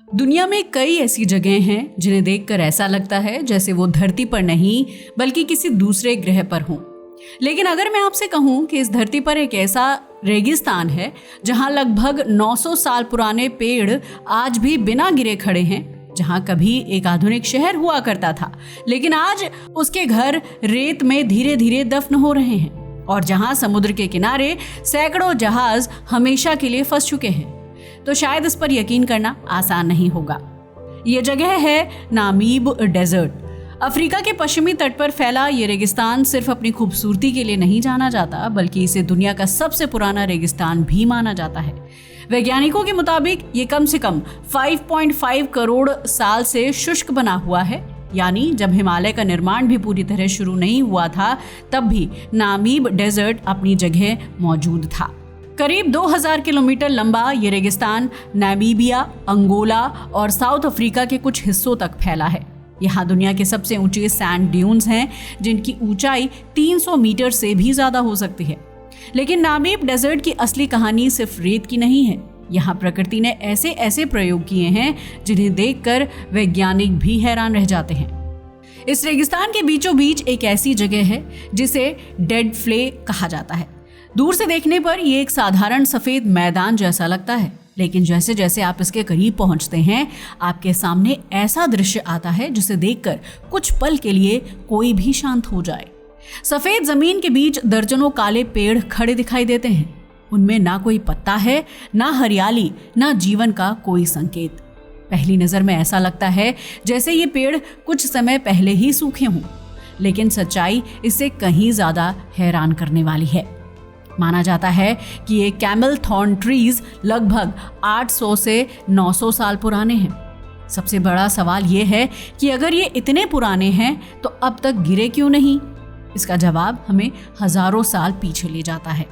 दुनिया में कई ऐसी जगह हैं जिन्हें देखकर ऐसा लगता है जैसे वो धरती पर नहीं बल्कि किसी दूसरे ग्रह पर हों। लेकिन अगर मैं आपसे कहूं कि इस धरती पर एक ऐसा रेगिस्तान है जहां लगभग 900 साल पुराने पेड़ आज भी बिना गिरे खड़े हैं, जहां कभी एक आधुनिक शहर हुआ करता था लेकिन आज उसके घर रेत में धीरे धीरे दफन हो रहे हैं, और जहां समुद्र के किनारे सैकड़ों जहाज हमेशा के लिए फंस चुके हैं, तो शायद इस पर यकीन करना आसान नहीं होगा। ये जगह है नामीब डेजर्ट। अफ्रीका के पश्चिमी तट पर फैला ये रेगिस्तान सिर्फ अपनी खूबसूरती के लिए नहीं जाना जाता, बल्कि इसे दुनिया का सबसे पुराना रेगिस्तान भी माना जाता है। वैज्ञानिकों के मुताबिक ये कम से कम 5.5 करोड़ साल से शुष्क बना हुआ है, यानी जब हिमालय का निर्माण भी पूरी तरह शुरू नहीं हुआ था तब भी नामीब डेजर्ट अपनी जगह मौजूद था। करीब 2000 किलोमीटर लंबा ये रेगिस्तान नामीबिया, अंगोला और साउथ अफ्रीका के कुछ हिस्सों तक फैला है। यहाँ दुनिया के सबसे ऊंचे सैंड ड्यून्स हैं जिनकी ऊंचाई 300 मीटर से भी ज्यादा हो सकती है। लेकिन नामीब डेजर्ट की असली कहानी सिर्फ रेत की नहीं है। यहाँ प्रकृति ने ऐसे ऐसे प्रयोग किए हैं जिन्हें देखकर वैज्ञानिक भी हैरान रह जाते हैं। इस रेगिस्तान के बीचों बीच एक ऐसी जगह है जिसे डेड फ्ले कहा जाता है। दूर से देखने पर यह एक साधारण सफेद मैदान जैसा लगता है, लेकिन जैसे जैसे आप इसके करीब पहुंचते हैं आपके सामने ऐसा दृश्य आता है जिसे देखकर कुछ पल के लिए कोई भी शांत हो जाए। सफेद जमीन के बीच दर्जनों काले पेड़ खड़े दिखाई देते हैं। उनमें ना कोई पत्ता है, ना हरियाली, ना जीवन का कोई संकेत। पहली नजर में ऐसा लगता है जैसे ये पेड़ कुछ समय पहले ही सूखे हों, लेकिन सच्चाई इससे कहीं ज्यादा हैरान करने वाली है। माना जाता है कि ये कैमल थॉर्न ट्रीज लगभग 800 से 900 साल पुराने हैं। सबसे बड़ा सवाल ये है कि अगर ये इतने पुराने हैं तो अब तक गिरे क्यों नहीं? इसका जवाब हमें हजारों साल पीछे ले जाता है।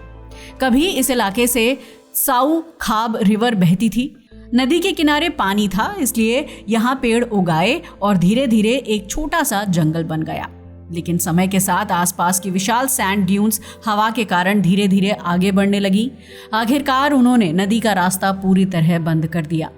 कभी इस इलाके से साउ खाब रिवर बहती थी। नदी के किनारे पानी था, इसलिए यहाँ पेड़ उगाए और धीरे धीरे एक छोटा सा जंगल बन गया। लेकिन समय के साथ आसपास की विशाल सैंड ड्यून्स हवा के कारण धीरे धीरे आगे बढ़ने लगी। आखिरकार उन्होंने नदी का रास्ता पूरी तरह बंद कर दिया।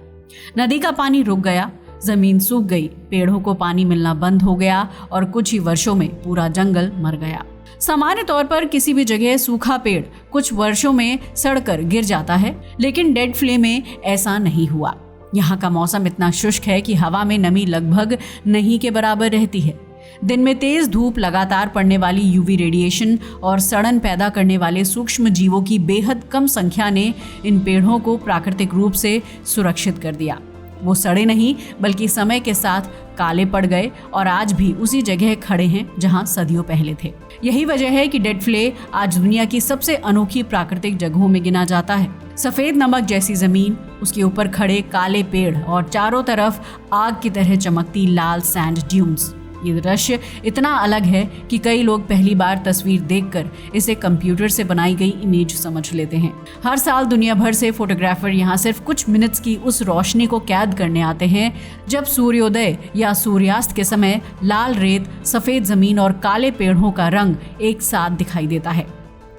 नदी का पानी रुक गया, जमीन सूख गई, पेड़ों को पानी मिलना बंद हो गया और कुछ ही वर्षों में पूरा जंगल मर गया। सामान्य तौर पर किसी भी जगह सूखा पेड़ कुछ वर्षों में सड़कर गिर जाता है, लेकिन डेड फ्ले में ऐसा नहीं हुआ। यहाँ का मौसम इतना शुष्क है कि हवा में नमी लगभग नहीं के बराबर रहती है। दिन में तेज धूप, लगातार पड़ने वाली यूवी रेडिएशन और सड़न पैदा करने वाले सूक्ष्म जीवों की बेहद कम संख्या ने इन पेड़ों को प्राकृतिक रूप से सुरक्षित कर दिया। वो सड़े नहीं बल्कि समय के साथ काले पड़ गए और आज भी उसी जगह खड़े हैं जहां सदियों पहले थे। यही वजह है कि डेड फ्ले आज दुनिया की सबसे अनोखी प्राकृतिक जगहों में गिना जाता है। सफेद नमक जैसी जमीन, उसके ऊपर खड़े काले पेड़ और चारों तरफ आग की तरह चमकती लाल सैंड ड्यून्स। ये दृश्य इतना अलग है कि कई लोग पहली बार तस्वीर देखकर इसे कंप्यूटर से बनाई गई इमेज समझ लेते हैं। हर साल दुनिया भर से फोटोग्राफर यहाँ सिर्फ कुछ मिनट्स की उस रोशनी को कैद करने आते हैं जब सूर्योदय या सूर्यास्त के समय लाल रेत, सफेद जमीन और काले पेड़ों का रंग एक साथ दिखाई देता है।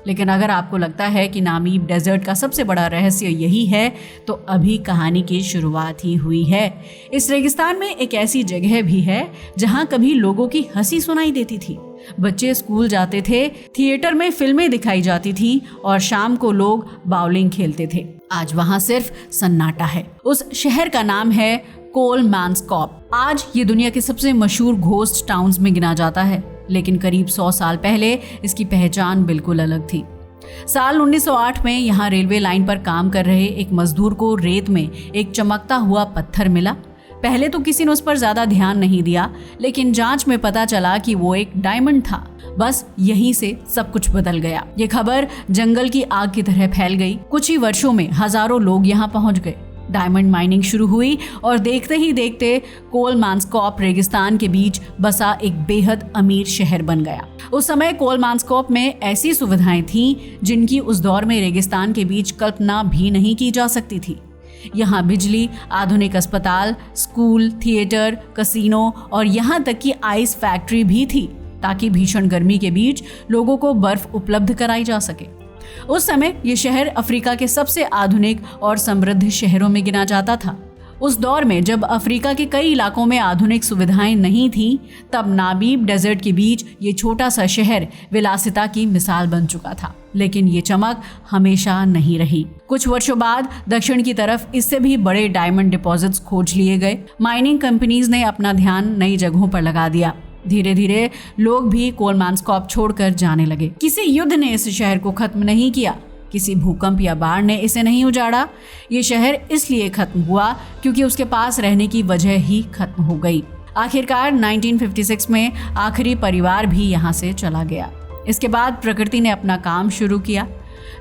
लेकिन अगर आपको लगता है कि नामीब डेजर्ट का सबसे बड़ा रहस्य यही है, तो अभी कहानी की शुरुआत ही हुई है। इस रेगिस्तान में एक ऐसी जगह भी है जहां कभी लोगों की हंसी सुनाई देती थी। बच्चे स्कूल जाते थे, थिएटर में फिल्में दिखाई जाती थी और शाम को लोग बाउलिंग खेलते थे। आज वहां सिर्फ सन्नाटा है। उस शहर का नाम है कोलमांस्कॉप। आज ये दुनिया के सबसे मशहूर घोस्ट टाउन्स में गिना जाता है, लेकिन करीब 100 साल पहले इसकी पहचान बिल्कुल अलग थी। साल 1908 में यहाँ रेलवे लाइन पर काम कर रहे एक मजदूर को रेत में एक चमकता हुआ पत्थर मिला। पहले तो किसी ने उस पर ज्यादा ध्यान नहीं दिया, लेकिन जांच में पता चला कि वो एक डायमंड था। बस यहीं से सब कुछ बदल गया। ये खबर जंगल की आग की तरह फैल गई। कुछ ही वर्षों में हजारों लोग यहाँ पहुंच गए। डायमंड माइनिंग शुरू हुई और देखते ही देखते कोलमांस्कॉप रेगिस्तान के बीच बसा एक बेहद अमीर शहर बन गया। उस समय कोलमांस्कॉप में ऐसी सुविधाएं थीं जिनकी उस दौर में रेगिस्तान के बीच कल्पना भी नहीं की जा सकती थी। यहाँ बिजली, आधुनिक अस्पताल, स्कूल, थिएटर, कसिनो और यहाँ तक कि आइस फैक्ट्री भी थी, ताकि भीषण गर्मी के बीच लोगों को बर्फ उपलब्ध कराई जा सके। उस समय ये शहर अफ्रीका के सबसे आधुनिक और समृद्ध शहरों में गिना जाता था। उस दौर में जब अफ्रीका के कई इलाकों में आधुनिक सुविधाएं नहीं थीं, तब नामीब डेजर्ट के बीच ये छोटा सा शहर विलासिता की मिसाल बन चुका था। लेकिन ये चमक हमेशा नहीं रही। कुछ वर्षों बाद दक्षिण की तरफ इससे भी बड़े डायमंड डिपॉजिट्स खोज लिए गए। माइनिंग कंपनीज ने अपना ध्यान नई जगहों पर लगा दिया। धीरे धीरे लोग भी कोलमानस्कॉप छोड़कर जाने लगे। किसी युद्ध ने इस शहर को खत्म नहीं किया, किसी भूकंप या बाढ़ ने इसे नहीं उजाड़ा। ये शहर इसलिए खत्म हुआ क्योंकि उसके पास रहने की वजह ही खत्म हो गई। आखिरकार 1956 में आखिरी परिवार भी यहाँ से चला गया। इसके बाद प्रकृति ने अपना काम शुरू किया।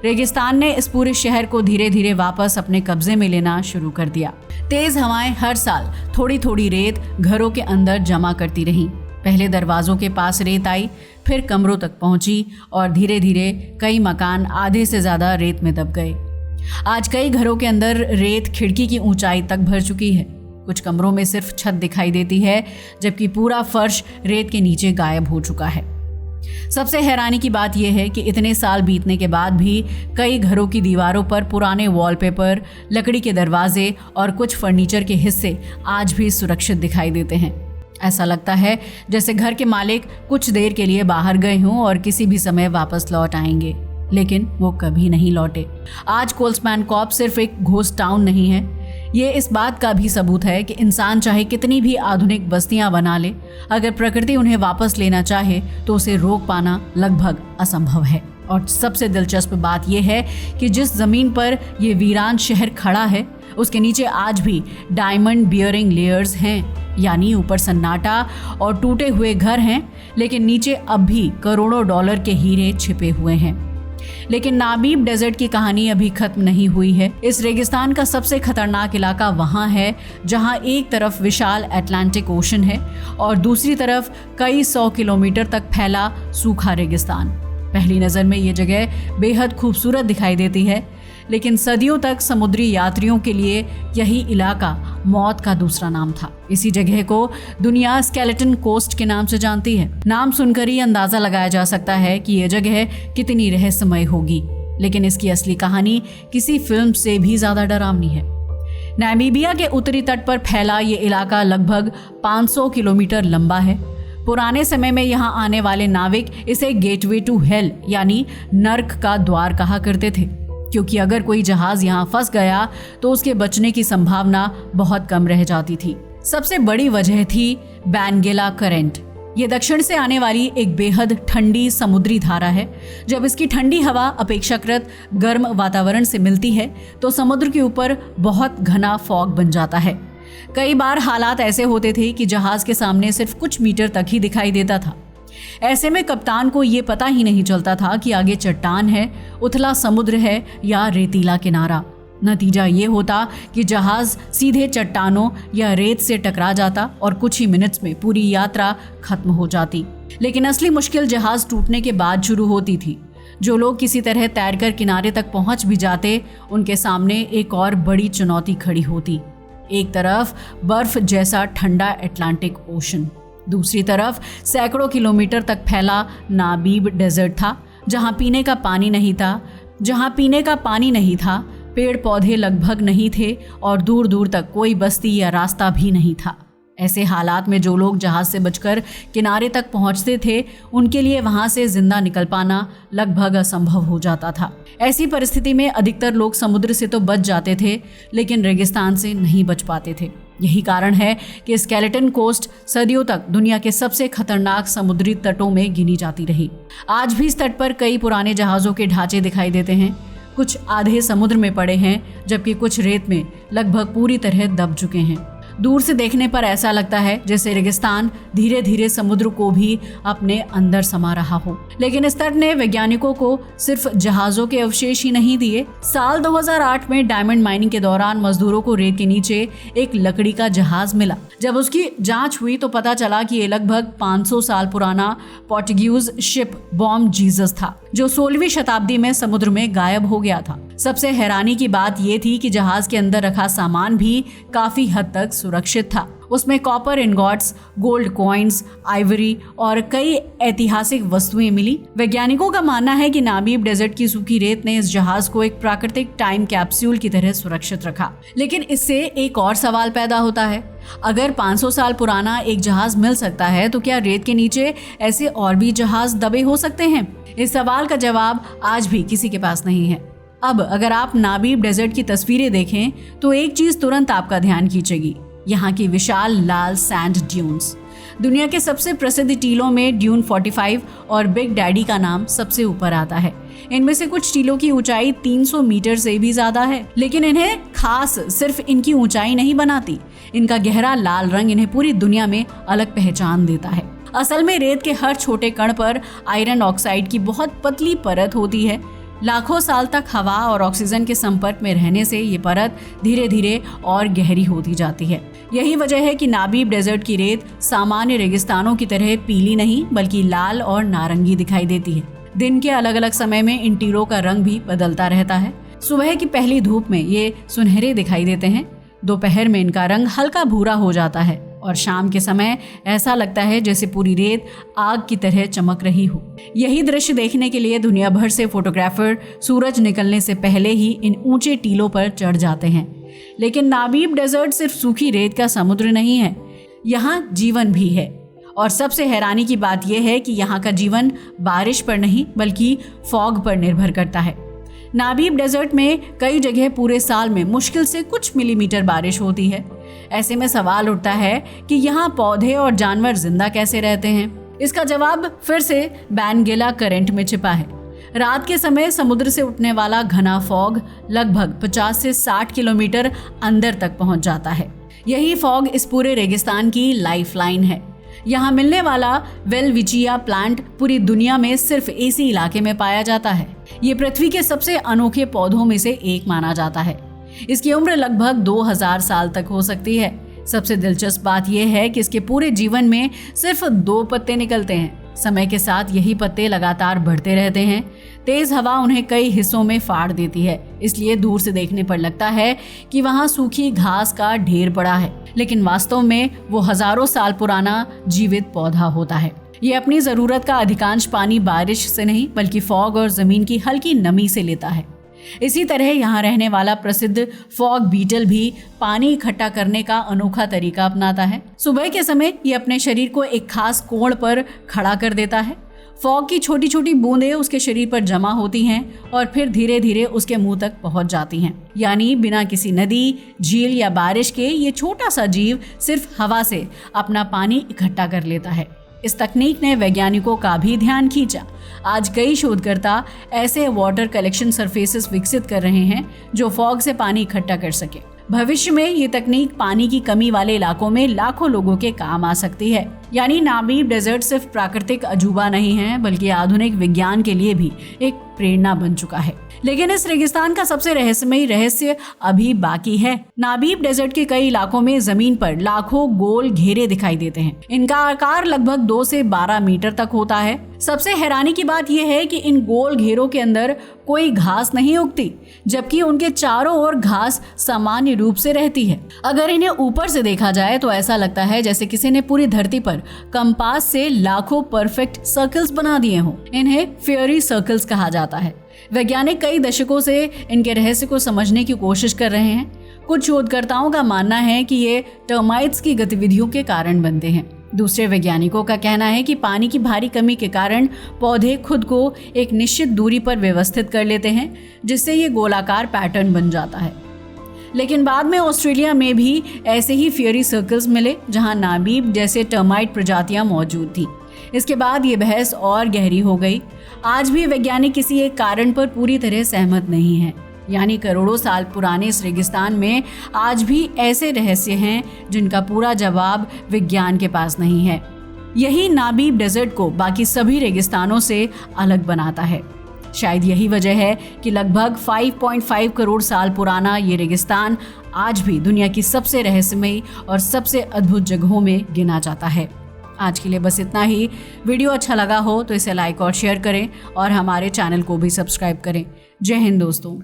रेगिस्तान ने इस पूरे शहर को धीरे धीरे वापस अपने कब्जे में लेना शुरू कर दिया। तेज हवाएं हर साल थोड़ी थोड़ी रेत घरों के अंदर जमा करती रहीं। पहले दरवाजों के पास रेत आई, फिर कमरों तक पहुंची और धीरे धीरे कई मकान आधे से ज़्यादा रेत में दब गए। आज कई घरों के अंदर रेत खिड़की की ऊंचाई तक भर चुकी है। कुछ कमरों में सिर्फ छत दिखाई देती है, जबकि पूरा फर्श रेत के नीचे गायब हो चुका है। सबसे हैरानी की बात यह है कि इतने साल बीतने के बाद भी कई घरों की दीवारों पर पुराने वॉलपेपर, लकड़ी के दरवाजे और कुछ फर्नीचर के हिस्से आज भी सुरक्षित दिखाई देते हैं। ऐसा लगता है जैसे घर के मालिक कुछ देर के लिए बाहर गए हों और किसी भी समय वापस लौट आएंगे, लेकिन वो कभी नहीं लौटे। आज कोल्मानस्कॉप सिर्फ एक घोस्ट टाउन नहीं है, ये इस बात का भी सबूत है कि इंसान चाहे कितनी भी आधुनिक बस्तियां बना ले, अगर प्रकृति उन्हें वापस लेना चाहे तो उसे रोक पाना लगभग असंभव है। और सबसे दिलचस्प बात यह है कि जिस जमीन पर ये वीरान शहर खड़ा है, उसके नीचे आज भी डायमंड बियरिंग लेयर्स हैं, यानी ऊपर सन्नाटा और टूटे हुए घर हैं, लेकिन नीचे अब भी करोड़ों डॉलर के हीरे छिपे हुए हैं। लेकिन नामीब डेजर्ट की कहानी अभी खत्म नहीं हुई है। इस रेगिस्तान का सबसे खतरनाक इलाका वहाँ है जहाँ एक तरफ विशाल अटलांटिक ओशन है और दूसरी तरफ कई 100 किलोमीटर तक फैला सूखा रेगिस्तान। पहली नज़र में ये जगह बेहद खूबसूरत दिखाई देती है, लेकिन सदियों तक समुद्री यात्रियों के लिए यही इलाका मौत का दूसरा नाम था। इसी जगह को दुनिया स्केलेटन कोस्ट के नाम से जानती है। नाम सुनकर ही अंदाजा लगाया जा सकता है कि यह जगह कितनी रहस्यमय होगी, लेकिन इसकी असली कहानी किसी फिल्म से भी ज्यादा डरावनी है। नामीबिया के उत्तरी तट पर फैला ये इलाका लगभग 500 किलोमीटर लंबा है। पुराने समय में यहाँ आने वाले नाविक इसे गेटवे टू हेल यानी नर्क का द्वार कहा करते थे, क्योंकि अगर कोई जहाज यहाँ फंस गया तो उसके बचने की संभावना बहुत कम रह जाती थी। सबसे बड़ी वजह थी बैंगेला करंट। ये दक्षिण से आने वाली एक बेहद ठंडी समुद्री धारा है। जब इसकी ठंडी हवा अपेक्षाकृत गर्म वातावरण से मिलती है तो समुद्र के ऊपर बहुत घना फॉग बन जाता है। कई बार हालात ऐसे होते थे कि जहाज के सामने सिर्फ कुछ मीटर तक ही दिखाई देता था। ऐसे में कप्तान को ये पता ही नहीं चलता था कि आगे चट्टान है, उथला समुद्र है या रेतीला किनारा। नतीजा ये होता कि जहाज सीधे चट्टानों या रेत से टकरा जाता और कुछ ही मिनट्स में पूरी यात्रा खत्म हो जाती। लेकिन असली मुश्किल जहाज टूटने के बाद शुरू होती थी। जो लोग किसी तरह तैरकर किनारे तक पहुंच भी जाते, उनके सामने एक और बड़ी चुनौती खड़ी होती। एक तरफ बर्फ जैसा ठंडा अटलांटिक ओशन, दूसरी तरफ सैकड़ों किलोमीटर तक फैला नामीब डेजर्ट था, जहां पीने का पानी नहीं था, पेड़ पौधे लगभग नहीं थे और दूर दूर तक कोई बस्ती या रास्ता भी नहीं था। ऐसे हालात में जो लोग जहाज से बचकर किनारे तक पहुंचते थे, उनके लिए वहां से जिंदा निकल पाना लगभग असंभव हो जाता था। ऐसी परिस्थिति में अधिकतर लोग समुद्र से तो बच जाते थे, लेकिन रेगिस्तान से नहीं बच पाते थे। यही कारण है कि स्केलेटन कोस्ट सदियों तक दुनिया के सबसे खतरनाक समुद्री तटों में गिनी जाती रही। आज भी इस तट पर कई पुराने जहाज़ों के ढांचे दिखाई देते हैं। कुछ आधे समुद्र में पड़े हैं, जबकि कुछ रेत में लगभग पूरी तरह दब चुके हैं। दूर से देखने पर ऐसा लगता है जैसे रेगिस्तान धीरे धीरे समुद्र को भी अपने अंदर समा रहा हो। लेकिन इस तट ने वैज्ञानिकों को सिर्फ जहाज़ों के अवशेष ही नहीं दिए। साल 2008 में डायमंड माइनिंग के दौरान मजदूरों को रेत के नीचे एक लकड़ी का जहाज मिला। जब उसकी जांच हुई तो पता चला कि ये लगभग 500 साल पुराना पोर्टुगीज शिप बॉम जीसस था, जो 16वीं शताब्दी में समुद्र में गायब हो गया था। सबसे हैरानी की बात यह थी कि जहाज के अंदर रखा सामान भी काफी हद तक सुरक्षित था। उसमें copper ingots, gold coins, Ivory और कई ऐतिहासिक वस्तुएं मिली। वैज्ञानिकों का मानना है कि नामीब डेजर्ट की सूखी रेत ने इस जहाज को एक प्राकृतिक टाइम कैप्सूल की तरह सुरक्षित रखा। लेकिन इससे एक और सवाल पैदा होता है, अगर 500 साल पुराना एक जहाज मिल सकता है तो क्या रेत के नीचे ऐसे और भी जहाज दबे हो सकते हैं? इस सवाल का जवाब आज भी किसी के पास नहीं है। अब अगर आप नामीब डेजर्ट की तस्वीरें देखें तो एक चीज तुरंत आपका ध्यान खींचेगी, यहाँ की विशाल लाल सैंड ड्यून्स। दुनिया के सबसे प्रसिद्ध टीलों में ड्यून 45 और बिग डैडी का नाम सबसे ऊपर आता है। इनमें से कुछ टीलों की ऊंचाई 300 मीटर से भी ज्यादा है, लेकिन इन्हें खास सिर्फ इनकी ऊंचाई नहीं बनाती, इनका गहरा लाल रंग इन्हें पूरी दुनिया में अलग पहचान देता है। असल में रेत के हर छोटे कण पर आयरन ऑक्साइड की बहुत पतली परत होती है। लाखों साल तक हवा और ऑक्सीजन के संपर्क में रहने से ये परत धीरे धीरे और गहरी होती जाती है। यही वजह है कि नामीब डेजर्ट की रेत सामान्य रेगिस्तानों की तरह पीली नहीं बल्कि लाल और नारंगी दिखाई देती है। दिन के अलग अलग समय में इन टीलों का रंग भी बदलता रहता है। सुबह की पहली धूप में ये सुनहरे दिखाई देते हैं, दोपहर में इनका रंग हल्का भूरा हो जाता है और शाम के समय ऐसा लगता है जैसे पूरी रेत आग की तरह चमक रही हो। यही दृश्य देखने के लिए दुनिया भर से फोटोग्राफर सूरज निकलने से पहले ही इन ऊंचे टीलों पर चढ़ जाते हैं। लेकिन नामीब डेजर्ट सिर्फ सूखी रेत का समुद्र नहीं है, यहाँ जीवन भी है। और सबसे हैरानी की बात यह है कि यहाँ का जीवन बारिश पर नहीं बल्कि फॉग पर निर्भर करता है। नामीब डेजर्ट में कई जगह पूरे साल में मुश्किल से कुछ मिलीमीटर बारिश होती है। ऐसे में सवाल उठता है कि यहाँ पौधे और जानवर जिंदा कैसे रहते हैं? इसका जवाब फिर से बैनगेला करंट में छिपा है। रात के समय समुद्र से उठने वाला घना फॉग लगभग 50 से 60 किलोमीटर अंदर तक पहुंच जाता है। यही फॉग इस पूरे रेगिस्तान की लाइफलाइन है। यहाँ मिलने वाला वेलविचिया प्लांट पूरी दुनिया में सिर्फ इसी इलाके में पाया जाता है। ये पृथ्वी के सबसे अनोखे पौधों में से एक माना जाता है। इसकी उम्र लगभग 2000 साल तक हो सकती है। सबसे दिलचस्प बात यह है कि इसके पूरे जीवन में सिर्फ 2 पत्ते निकलते हैं। समय के साथ यही पत्ते लगातार बढ़ते रहते हैं। तेज हवा उन्हें कई हिस्सों में फाड़ देती है, इसलिए दूर से देखने पर लगता है कि वहाँ सूखी घास का ढेर पड़ा है, लेकिन वास्तव में वो हजारों साल पुराना जीवित पौधा होता है। ये अपनी जरूरत का अधिकांश पानी बारिश से नहीं बल्कि फॉग और जमीन की हल्की नमी से लेता है। इसी तरह यहाँ रहने वाला प्रसिद्ध फॉग बीटल भी पानी इकट्ठा करने का अनोखा तरीका अपनाता है। सुबह के समय ये अपने शरीर को एक खास कोण पर खड़ा कर देता है। फॉग की छोटी छोटी बूंदें उसके शरीर पर जमा होती हैं और फिर धीरे धीरे उसके मुंह तक पहुंच जाती हैं। यानी बिना किसी नदी, झील या बारिश के ये छोटा सा जीव सिर्फ हवा से अपना पानी इकट्ठा कर लेता है। इस तकनीक ने वैज्ञानिकों का भी ध्यान खींचा। आज कई शोधकर्ता ऐसे वाटर कलेक्शन सरफेसेस विकसित कर रहे हैं जो फॉग से पानी इकट्ठा कर सके। भविष्य में ये तकनीक पानी की कमी वाले इलाकों में लाखों लोगों के काम आ सकती है। यानी नामीब डेजर्ट सिर्फ प्राकृतिक अजूबा नहीं है बल्कि आधुनिक विज्ञान के लिए भी एक प्रेरणा बन चुका है। लेकिन इस रेगिस्तान का सबसे रहस्यमयी रहस्य अभी बाकी है। नामीब डेजर्ट के कई इलाकों में जमीन पर लाखों गोल घेरे दिखाई देते हैं। इनका आकार लगभग 2 से 12 मीटर तक होता है। सबसे हैरानी की बात यह है कि इन गोल घेरों के अंदर कोई घास नहीं उगती, जबकि उनके चारों ओर घास सामान्य रूप से रहती है। अगर इन्हें ऊपर से देखा जाए तो ऐसा लगता है जैसे किसी ने पूरी धरती पर कंपास से लाखों परफेक्ट सर्कल्स बना दिए हों। इन्हें फेयरी सर्कल्स कहा जाता है। वैज्ञानिक कई दशकों से इनके रहस्य को समझने की कोशिश कर रहे हैं। कुछ शोधकर्ताओं का मानना है कि ये टर्माइट्स की गतिविधियों के कारण बनते हैं। दूसरे वैज्ञानिकों का कहना है कि पानी की भारी कमी के कारण पौधे खुद को एक निश्चित दूरी पर व्यवस्थित कर लेते हैं, जिससे ये गोलाकार पैटर्न बन जाता है। लेकिन बाद में ऑस्ट्रेलिया में भी ऐसे ही फेयरी सर्कल्स मिले जहां नामीब जैसे टर्माइट प्रजातियां मौजूद थी। इसके बाद ये बहस और गहरी हो गई। आज भी वैज्ञानिक किसी एक कारण पर पूरी तरह सहमत नहीं है। यानी करोड़ों साल पुराने इस रेगिस्तान में आज भी ऐसे रहस्य हैं जिनका पूरा जवाब विज्ञान के पास नहीं है। यही नामीब डेजर्ट को बाकी सभी रेगिस्तानों से अलग बनाता है। शायद यही वजह है कि लगभग 5.5 करोड़ साल पुराना ये रेगिस्तान आज भी दुनिया की सबसे रहस्यमयी और सबसे अद्भुत जगहों में गिना जाता है। आज के लिए बस इतना ही। वीडियो अच्छा लगा हो तो इसे लाइक और शेयर करें और हमारे चैनल को भी सब्सक्राइब करें। जय हिंद दोस्तों।